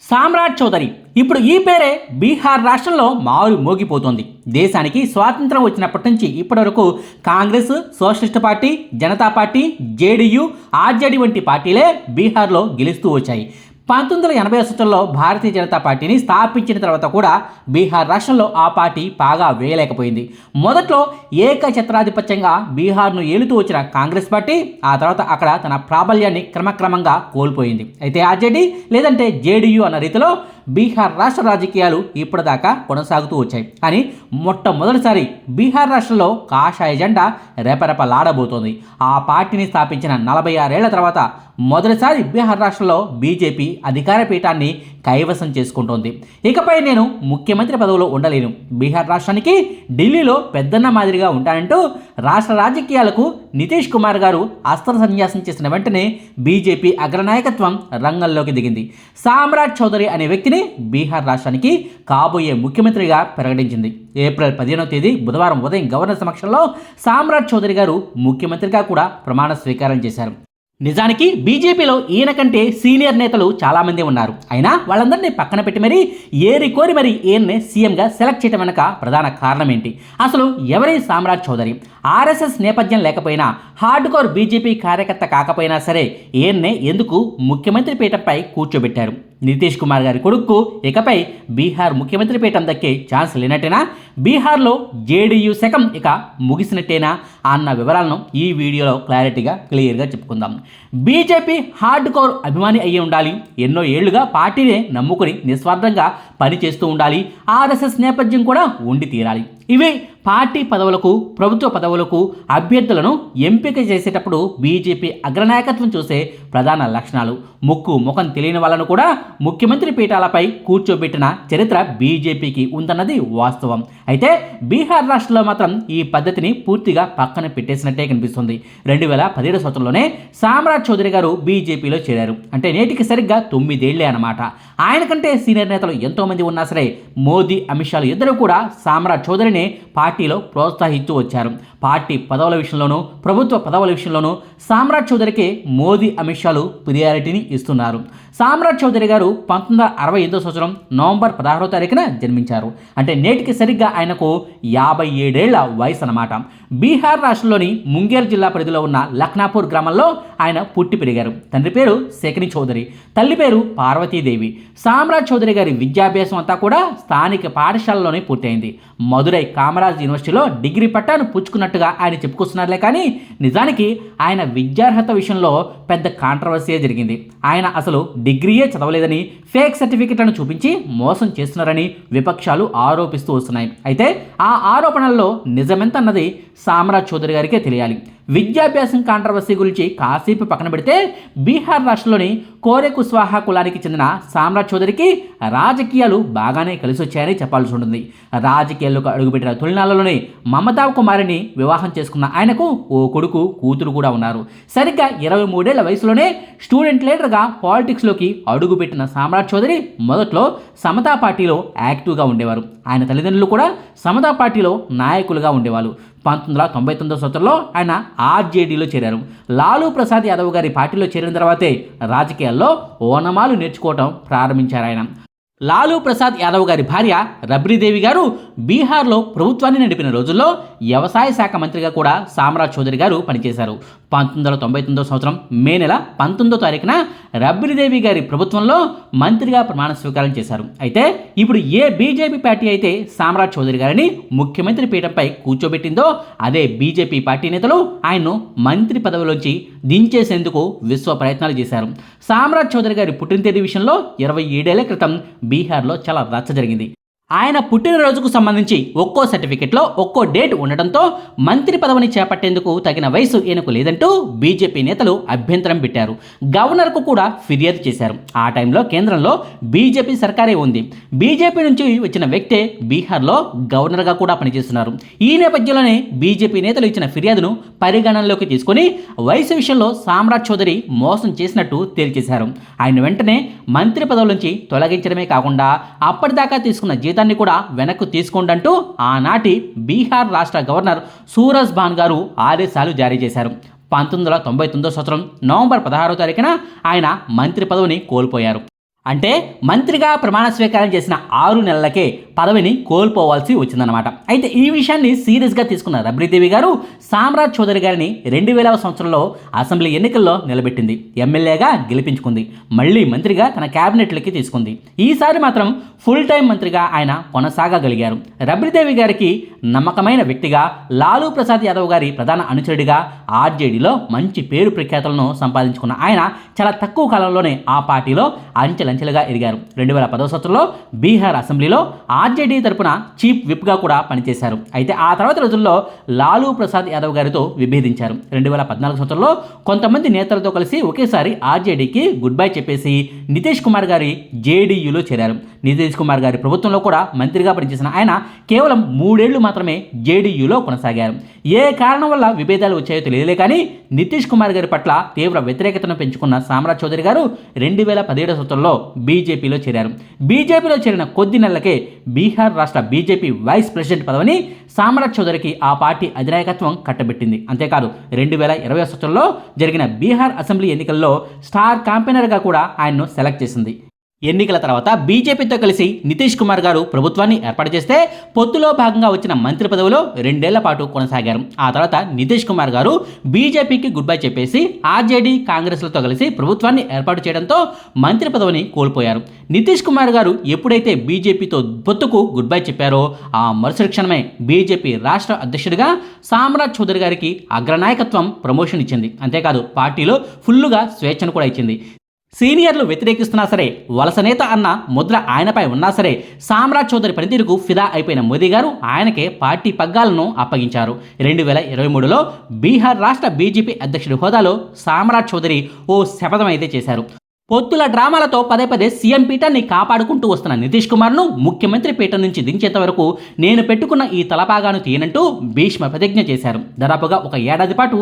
సామ్రాట్ చౌదరి ఇప్పుడు ఈ పేరే బీహార్ రాష్ట్రంలో మారు మోగిపోతోంది. దేశానికి స్వాతంత్రం వచ్చినప్పటి నుంచి ఇప్పటి వరకు Congress, socialist party, Janata party, JDU, RJD వంటి పార్టీలే బీహార్లో గెలుస్తూ వచ్చాయి. 1980 సంవత్సరంలో భారతీయ జనతా పార్టీని స్థాపించిన తర్వాత కూడా బీహార్ రాష్ట్రంలో ఆ పార్టీ పాగా వేయలేకపోయింది. మొదట్లో ఏకఛత్రాధిపత్యంగా బీహార్ను ఏలుతూ వచ్చిన కాంగ్రెస్ పార్టీ ఆ తర్వాత అక్కడ తన ప్రాబల్యాన్ని క్రమక్రమంగా కోల్పోయింది. అయితే ఆర్జేడీ లేదంటే జేడీయూ అన్న రీతిలో బీహార్ రాష్ట్ర రాజకీయాలు ఇప్పటిదాకా కొనసాగుతూ వచ్చాయి. కానీ మొట్టమొదటిసారి బీహార్ రాష్ట్రంలో కాషాయ జెండా రెపరెపలాడబోతోంది. ఆ పార్టీని స్థాపించిన 46 ఏళ్ల తర్వాత మొదటిసారి బీహార్ రాష్ట్రంలో బీజేపీ అధికార పీఠాన్ని కైవసం చేసుకుంటోంది. ఇకపై నేను ముఖ్యమంత్రి పదవిలో ఉండలేను, బీహార్ రాష్ట్రానికి ఢిల్లీలో పెద్దన్న మాదిరిగా ఉంటానంటూ రాష్ట్ర రాజకీయాలకు నితీష్ కుమార్ గారు అస్త్ర సన్యాసం చేసిన వెంటనే బీజేపీ అగ్రనాయకత్వం రంగంలోకి దిగింది. సామ్రాట్ చౌదరి అనే వ్యక్తిని బీహార్ రాష్ట్రానికి కాబోయే ముఖ్యమంత్రిగా ప్రకటించింది. ఏప్రిల్ 15వ తేదీ బుధవారం ఉదయం గవర్నర్ సమక్షంలో సామ్రాట్ చౌదరి గారు ముఖ్యమంత్రిగా కూడా ప్రమాణ స్వీకారం చేశారు. నిజానికి బీజేపీలో ఈయన కంటే సీనియర్ నేతలు చాలామంది ఉన్నారు. అయినా వాళ్ళందరినీ పక్కన పెట్టి మరీ ఏరి మరి ఈయన్నే సీఎంగా సెలెక్ట్ చేయడం వెనక ప్రధాన కారణం ఏంటి? అసలు ఎవరి సామ్రాట్ చౌదరి? ఆర్ఎస్ఎస్ నేపథ్యం లేకపోయినా, హార్డ్ కోర్ బీజేపీ కార్యకర్త కాకపోయినా సరే ఈయన్నే ఎందుకు ముఖ్యమంత్రి పీఠంపై కూర్చోబెట్టారు? నితీష్ కుమార్ గారి కొడుకు ఇకపై బీహార్ ముఖ్యమంత్రి పీఠం దక్కే ఛాన్స్ లేనట్టేనా? బీహార్లో జేడీయూ శకం ఇక ముగిసినట్టేనా అన్న వివరాలను ఈ వీడియోలో క్లియర్గా చెప్పుకుందాం. బీజేపీ హార్డ్ కోర్ అభిమాని అయ్యి ఉండాలి, ఎన్నో ఏళ్లుగా పార్టీనే నమ్ముకుని నిస్వార్థంగా పనిచేస్తూ ఉండాలి, ఆర్ఎస్ఎస్ నేపథ్యం కూడా ఉండి తీరాలి. ఇవి పార్టీ పదవులకు, ప్రభుత్వ పదవులకు అభ్యర్థులను ఎంపిక చేసేటప్పుడు బీజేపీ అగ్రనాయకత్వం చూసే ప్రధాన లక్షణాలు. ముఖం తెలియని వాళ్ళను కూడా ముఖ్యమంత్రి పీఠాలపై కూర్చోబెట్టిన చరిత్ర బీజేపీకి ఉందన్నది వాస్తవం. అయితే బీహార్ రాష్ట్రంలో మాత్రం ఈ పద్ధతిని పూర్తిగా పక్కన పెట్టేసినట్టే కనిపిస్తుంది. 2017 సంవత్సరంలోనే సామ్రాట్ చౌదరి గారు బీజేపీలో చేరారు. అంటే నేటికి సరిగ్గా 9 ఏళ్లే అన్నమాట. ఆయన కంటే సీనియర్ నేతలు ఎంతోమంది ఉన్నా సరే మోదీ, అమిత్ షాలు ఇద్దరు కూడా సామ్రాట్ చౌదరిని పార్టీలో ప్రోత్సహిస్తూ వచ్చారు. పార్టీ పదవుల విషయంలోనూ, ప్రభుత్వ పదవుల విషయంలోనూ సామ్రాట్ చౌదరికి మోదీ, అమిత్ షాలు ప్రియారిటీని ఇస్తున్నారు. సామ్రాట్ చౌదరి గారు 1968 సంవత్సరం నవంబర్ 16వ తారీఖున జన్మించారు. అంటే నేటికి సరిగ్గా ఆయనకు 57 ఏళ్ల వయసు అన్నమాట. బీహార్ రాష్ట్రంలోని ముంగేర్ జిల్లా పరిధిలో ఉన్న లఖ్నాపూర్ గ్రామంలో ఆయన పుట్టి పెరిగారు. తండ్రి పేరు శకిని చౌదరి, తల్లి పేరు పార్వతీదేవి. సామ్రాట్ చౌదరి గారి విద్యాభ్యాసం అంతా కూడా స్థానిక పాఠశాలలోనే పూర్తయింది. మదురై కామరాజ్ యూనివర్సిటీలో డిగ్రీ పట్టాను పుచ్చుకున్నట్టుగా ఆయన చెప్పుకొస్తున్నారులే కానీ నిజానికి ఆయన విద్యార్హత విషయంలో పెద్ద కాంట్రవర్సీ జరిగింది. ఆయన అసలు డిగ్రీయే చదవలేదని, ఫేక్ సర్టిఫికెట్లను చూపించి మోసం చేస్తున్నారని విపక్షాలు ఆరోపిస్తూ వస్తున్నాయి. అయితే ఆ ఆరోపణల్లో నిజమెంతన్నది సామ్రాట్ చౌదరి గారికే తెలియాలి. విద్యాభ్యాసం కాంట్రవర్సీ గురించి కాసేపు పక్కన పెడితే బీహార్ రాష్ట్రంలోని కోరే కుస్వాహా కులానికి చెందిన సామ్రాట్ చౌదరికి రాజకీయాలు బాగానే కలిసి వచ్చాయని చెప్పాల్సి ఉంటుంది. రాజకీయాల్లోకి అడుగుపెట్టిన తొలినాళ్లలోనే మమతా కుమారిని వివాహం చేసుకున్న ఆయనకు ఓ కొడుకు, కూతురు కూడా ఉన్నారు. సరిగ్గా 23 ఏళ్ల వయసులోనే స్టూడెంట్ లీడర్గా పాలిటిక్స్లోకి అడుగుపెట్టిన సామ్రాట్ చౌదరి మొదట్లో సమతా పార్టీలో యాక్టివ్గా ఉండేవారు. ఆయన తల్లిదండ్రులు కూడా సమతా పార్టీలో నాయకులుగా ఉండేవారు. 1999 సంవత్సరంలో ఆయన ఆర్జేడీలో చేరారు. లాలూ ప్రసాద్ యాదవ్ గారి పార్టీలో చేరిన తర్వాతే రాజకీయాల్లో ఓనమాలు నేర్చుకోవటం ప్రారంభించారు ఆయన. లాలూ ప్రసాద్ యాదవ్ గారి భార్య రబ్రీదేవి గారు బీహార్లో ప్రభుత్వాన్ని నడిపిన రోజుల్లో వ్యవసాయ శాఖ మంత్రిగా కూడా సామ్రాట్ చౌదరి గారు పనిచేశారు. 1999 సంవత్సరం మే నెల 19వ తారీఖున రబ్రీదేవి గారి ప్రభుత్వంలో మంత్రిగా ప్రమాణ స్వీకారం చేశారు. అయితే ఇప్పుడు ఏ బీజేపీ పార్టీ అయితే సామ్రాట్ చౌదరి గారిని ముఖ్యమంత్రి పీఠంపై కూర్చోబెట్టిందో అదే బీజేపీ పార్టీ నేతలు ఆయన్ను మంత్రి పదవిలోంచి దించేసేందుకు విశ్వ ప్రయత్నాలు చేశారు. సామ్రాట్ చౌదరి గారి పుట్టిన తేదీ విషయంలో 27 ఏళ్ల క్రితం బీహార్లో చాలా రచ్చ జరిగింది. ఆయన పుట్టినరోజుకు సంబంధించి ఒక్కో సర్టిఫికెట్లో ఒక్కో డేట్ ఉండటంతో మంత్రి పదవిని చేపట్టేందుకు తగిన వయసు ఈయనకు లేదంటూ బీజేపీ నేతలు అభ్యంతరం పెట్టారు. గవర్నర్కు కూడా ఫిర్యాదు చేశారు. ఆ టైంలో కేంద్రంలో బీజేపీ సర్కారే ఉంది. బీజేపీ నుంచి వచ్చిన వ్యక్తే బీహార్లో గవర్నర్గా కూడా పనిచేస్తున్నారు. ఈ నేపథ్యంలోనే బీజేపీ నేతలు ఇచ్చిన ఫిర్యాదును పరిగణనలోకి తీసుకుని వయసు విషయంలో సామ్రాట్ చౌదరి మోసం చేసినట్టు తేల్చేశారు. ఆయన వెంటనే మంత్రి పదవి నుంచి తొలగించడమే కాకుండా అప్పటిదాకా తీసుకున్న జీతాన్ని కూడా వెనక్కు తీసుకోండంటూ ఆనాటి బీహార్ రాష్ట్ర గవర్నర్ సూరజ్ భాన్ గారు ఆదేశాలు జారీ చేశారు. 1999 సంవత్సరం నవంబర్ 16వ తారీఖున ఆయన మంత్రి పదవిని కోల్పోయారు. అంటే మంత్రిగా ప్రమాణ స్వీకారం చేసిన 6 నెలలకే పదవిని కోల్పోవాల్సి వచ్చిందనమాట. అయితే ఈ విషయాన్ని సీరియస్గా తీసుకున్న రబ్రీదేవి గారు సామ్రాట్ చౌదరి గారిని 2000వ సంవత్సరంలో అసెంబ్లీ ఎన్నికల్లో నిలబెట్టింది, ఎమ్మెల్యేగా గెలిపించుకుంది, మళ్ళీ మంత్రిగా తన క్యాబినెట్లోకి తీసుకుంది. ఈసారి మాత్రం ఫుల్ టైం మంత్రిగా ఆయన కొనసాగగలిగారు. రబ్రీదేవి గారికి నమ్మకమైన వ్యక్తిగా, లాలూ ప్రసాద్ యాదవ్ గారి ప్రధాన అనుచరుడిగా ఆర్జేడీలో మంచి పేరు ప్రఖ్యాతులను సంపాదించుకున్న ఆయన చాలా తక్కువ కాలంలోనే ఆ పార్టీలో అంచెలంచెలుగా ఎదిగారు. 2010వ సంవత్సరంలో బీహార్ అసెంబ్లీలో ఆర్జేడీ తరపున చీఫ్ విప్గా కూడా పనిచేశారు. అయితే ఆ తర్వాత రోజుల్లో లాలూ ప్రసాద్ యాదవ్ గారితో విభేదించారు. 2014 సంవత్సరంలో కొంతమంది నేతలతో కలిసి ఒకేసారి ఆర్జేడీకి గుడ్ బై చెప్పేసి నితీష్ కుమార్ గారి జేడీయూలో చేరారు. నితీష్ కుమార్ గారి ప్రభుత్వంలో కూడా మంత్రిగా పనిచేసిన ఆయన కేవలం 3 ఏళ్లు మాత్రమే జేడీయూలో కొనసాగారు. ఏ కారణం వల్ల విభేదాలు వచ్చాయో తెలియలే కానీ నితీష్ కుమార్ గారి పట్ల తీవ్ర వ్యతిరేకతను పెంచుకున్న సామ్రాట్ చౌదరి గారు 2017 సంవత్సరంలో బీజేపీలో చేరారు. బీజేపీలో చేరిన కొద్ది నెలలకే బీహార్ రాష్ట్ర బీజేపీ వైస్ ప్రెసిడెంట్ పదవిని సామ్రాట్ చౌదరికి ఆ పార్టీ అధినాయకత్వం కట్టబెట్టింది. అంతేకాదు 2020 సంవత్సరంలో జరిగిన బీహార్ అసెంబ్లీ ఎన్నికల్లో స్టార్ క్యాంపెయినర్గా కూడా ఆయన్ను సెలెక్ట్ చేసింది. ఎన్నికల తర్వాత బీజేపీతో కలిసి నితీష్ కుమార్ గారు ప్రభుత్వాన్ని ఏర్పాటు చేస్తే పొత్తులో భాగంగా వచ్చిన మంత్రి పదవిలో 2 ఏళ్ల పాటు కొనసాగారు. ఆ తర్వాత నితీష్ కుమార్ గారు బీజేపీకి గుడ్ బై చెప్పేసి ఆర్జేడీ కాంగ్రెస్లతో కలిసి ప్రభుత్వాన్ని ఏర్పాటు చేయడంతో మంత్రి పదవిని కోల్పోయారు. నితీష్ కుమార్ గారు ఎప్పుడైతే బీజేపీతో పొత్తుకు గుడ్ బై చెప్పారో ఆ మరుసటి క్షణమే బీజేపీ రాష్ట్ర అధ్యక్షుడిగా సామ్రాట్ చౌదరి గారికి అగ్రనాయకత్వం ప్రమోషన్ ఇచ్చింది. అంతేకాదు పార్టీలో ఫుల్లుగా స్వేచ్ఛను కూడా ఇచ్చింది. సీనియర్లు వ్యతిరేకిస్తున్నా సరే, వలస నేత అన్న ముద్ర ఆయనపై ఉన్నా సరే, సామ్రాట్ చౌదరి పనితీరుకు ఫిదా అయిపోయిన మోదీ గారు ఆయనకే పార్టీ పగ్గాలను అప్పగించారు. 2023లో బీహార్ రాష్ట్ర బీజేపీ అధ్యక్షుడి హోదాలో సామ్రాట్ చౌదరి ఓ శపథం అయితే చేశారు. పొత్తుల డ్రామాలతో పదే సీఎం పీఠాన్ని కాపాడుకుంటూ వస్తున్న నితీష్ కుమార్ను ముఖ్యమంత్రి పీఠం నుంచి దించేంత వరకు నేను పెట్టుకున్న ఈ తలపాగాను తీయనంటూ భీష్మ ప్రతిజ్ఞ చేశారు. దాదాపుగా 1 ఏడాది పాటు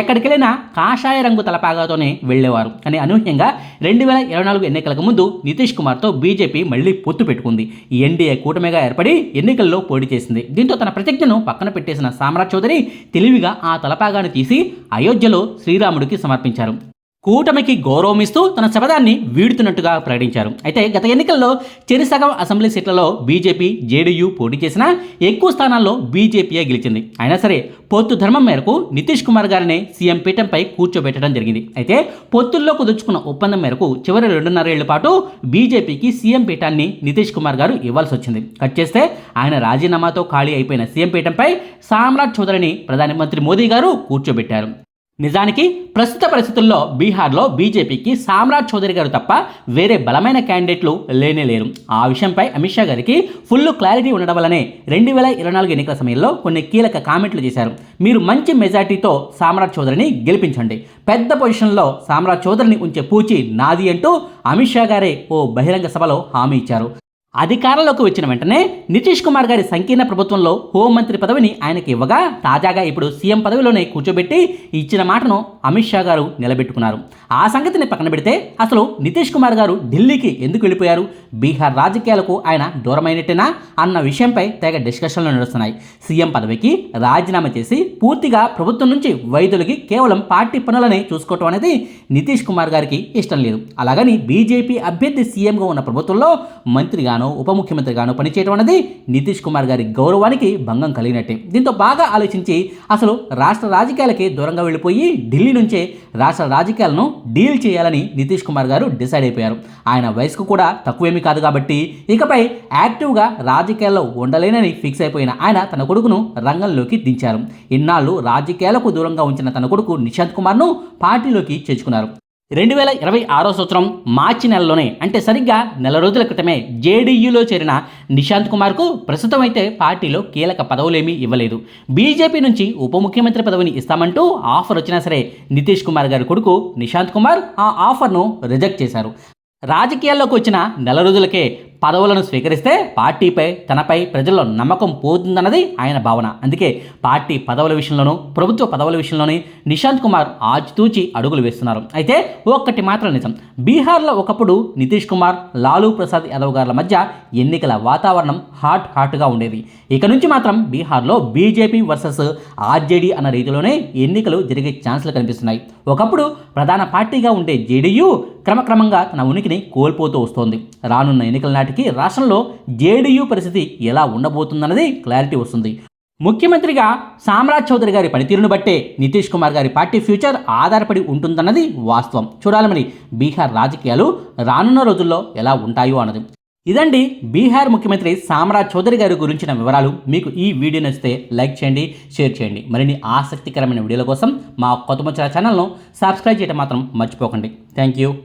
ఎక్కడికెళ్ళినా కాషాయ రంగు తలపాగాతోనే వెళ్లేవారు. కానీ అనూహ్యంగా 2024 ఎన్నికలకు ముందు నితీష్ కుమార్తో బీజేపీ మళ్లీ పొత్తు పెట్టుకుంది. ఎన్డీఏ కూటమిగా ఏర్పడి ఎన్నికల్లో పోటీ చేసింది. దీంతో తన ప్రతిజ్ఞను పక్కన పెట్టేసిన సామ్రాట్ చౌదరి తెలివిగా ఆ తలపాగాను తీసి అయోధ్యలో శ్రీరాముడికి సమర్పించారు. కూటమికి గౌరవమిస్తూ తన శపథాన్ని వీడుతున్నట్టుగా ప్రకటించారు. అయితే గత ఎన్నికల్లో చెరిసగం అసెంబ్లీ సీట్లలో బీజేపీ జేడీయూ పోటీ చేసినా ఎక్కువ స్థానాల్లో బీజేపీయే గెలిచింది. అయినా సరే పొత్తు ధర్మం మేరకు నితీష్ కుమార్ గారిని సీఎం పీఠంపై కూర్చోబెట్టడం జరిగింది. అయితే పొత్తుల్లో కుదుర్చుకున్న ఒప్పందం మేరకు చివరి 2.5 ఏళ్ల పాటు బీజేపీకి సీఎం పీఠాన్ని నితీష్ కుమార్ గారు ఇవ్వాల్సి వచ్చింది. కట్ చేస్తే ఆయన రాజీనామాతో ఖాళీ అయిపోయిన సీఎం పీఠంపై సామ్రాట్ చౌదరిని ప్రధానమంత్రి మోదీ గారు కూర్చోబెట్టారు. నిజానికి ప్రస్తుత పరిస్థితుల్లో బీహార్లో బీజేపీకి సామ్రాట్ చౌదరి గారు తప్ప వేరే బలమైన క్యాండిడేట్లు లేరు. ఆ విషయంపై అమిత్ షా గారికి ఫుల్ క్లారిటీ ఉండడం వల్లనే 2024 ఎన్నికల సమయంలో కొన్ని కీలక కామెంట్లు చేశారు. మీరు మంచి మెజార్టీతో సామ్రాట్ చౌదరిని గెలిపించండి, పెద్ద పొజిషన్లో సామ్రాట్ చౌదరిని ఉంచే పూచి నాది అంటూ అమిత్ షా గారే ఓ బహిరంగ సభలో హామీ ఇచ్చారు. అధికారంలోకి వచ్చిన వెంటనే నితీష్ కుమార్ గారి సంకీర్ణ ప్రభుత్వంలో హోంమంత్రి పదవిని ఆయనకి ఇవ్వగా తాజాగా ఇప్పుడు సీఎం పదవిలోనే కూర్చోబెట్టి ఇచ్చిన మాటను అమిత్ షా గారు నిలబెట్టుకున్నారు. ఆ సంగతిని పక్కన పెడితే అసలు నితీష్ కుమార్ గారు ఢిల్లీకి ఎందుకు వెళ్ళిపోయారు, బీహార్ రాజకీయాలకు ఆయన దూరమైనట్టేనా అన్న విషయంపై తెగ డిస్కషన్లు నడుస్తున్నాయి. సీఎం పదవికి రాజీనామా చేసి పూర్తిగా ప్రభుత్వం నుంచి వైదొలిగి కేవలం పార్టీ పనులనే చూసుకోవటం అనేది నితీష్ కుమార్ గారికి ఇష్టం లేదు. అలాగని బీజేపీ అభ్యర్థి సీఎంగా ఉన్న ప్రభుత్వంలో మంత్రిగానో ఉప ముఖ్యమంత్రిగానో పనిచేయడం అనేది నితీష్ కుమార్ గారి గౌరవానికి భంగం కలిగినట్టే. దీంతో బాగా ఆలోచించి అసలు రాష్ట్ర రాజకీయాలకి దూరంగా వెళ్ళిపోయి ఢిల్లీ నుంచే రాష్ట్ర రాజకీయాలను డీల్ చేయాలని నితీష్ కుమార్ గారు డిసైడ్ అయిపోయారు. ఆయన వయసుకు కూడా తక్కువేమీ కాదు కాబట్టి ఇకపై యాక్టివ్గా రాజకీయాల్లో ఉండలేనని ఫిక్స్ అయిపోయిన ఆయన తన కొడుకును రంగంలోకి దించారు. ఇన్నాళ్ళు రాజకీయాలకు దూరంగా ఉంచిన తన కొడుకు నిశాంత్ కుమార్ను పార్టీలోకి చేర్చుకున్నారు. 2026 సంవత్సరం మార్చి నెలలోనే, అంటే సరిగ్గా నెల రోజుల క్రితమే జేడీయూలో చేరిన నిశాంత్ కుమార్కు ప్రస్తుతం అయితే పార్టీలో కీలక పదవులేమీ ఇవ్వలేదు. బీజేపీ నుంచి ఉప ముఖ్యమంత్రి పదవిని ఇస్తామంటూ ఆఫర్ వచ్చినా సరే నితీష్ కుమార్ గారి కొడుకు నిశాంత్ కుమార్ ఆ ఆఫర్ను రిజెక్ట్ చేశారు. రాజకీయాల్లోకి వచ్చిన నెల రోజులకే పదవులను స్వీకరిస్తే పార్టీపై తనపై ప్రజల్లో నమ్మకం పోతుందన్నది ఆయన భావన. అందుకే పార్టీ పదవుల విషయంలోనూ ప్రభుత్వ పదవుల విషయంలోనే నిశాంత్ కుమార్ ఆచితూచి అడుగులు వేస్తున్నారు. అయితే ఒక్కటి మాత్రం నిజం, బీహార్లో ఒకప్పుడు నితీష్ కుమార్, లాలూ ప్రసాద్ యాదవ్ గారి మధ్య ఎన్నికల వాతావరణం హాట్గా ఉండేది. ఇక నుంచి మాత్రం బీహార్లో బీజేపీ వర్సెస్ ఆర్జేడీ అన్న రీతిలోనే ఎన్నికలు జరిగే ఛాన్సులు కనిపిస్తున్నాయి. ఒకప్పుడు ప్రధాన పార్టీగా ఉండే జేడీయూ క్రమక్రమంగా తన ఉనికిని కోల్పోతూ వస్తోంది. రానున్న ఎన్నికల నాటికి రాష్ట్రంలో జేడీయూ పరిస్థితి ఎలా ఉండబోతుందన్నది క్లారిటీ వస్తుంది. ముఖ్యమంత్రిగా సామ్రాజ్ చౌదరి గారి పనితీరును బట్టే నితీష్ కుమార్ గారి పార్టీ ఫ్యూచర్ ఆధారపడి ఉంటుందన్నది వాస్తవం. చూడాలి మరి బీహార్ రాజకీయాలు రానున్న రోజుల్లో ఎలా ఉంటాయో అన్నది. ఇదండి బీహార్ ముఖ్యమంత్రి సామ్రాజ్ చౌదరి గారి గురించిన వివరాలు. మీకు ఈ వీడియో నచ్చితే లైక్ చేయండి, షేర్ చేయండి. మరిన్ని ఆసక్తికరమైన వీడియోల కోసం మా కొత్త ముచ్చట ఛానల్ను సబ్స్క్రైబ్ చేయడం మాత్రం మర్చిపోకండి. Thank you.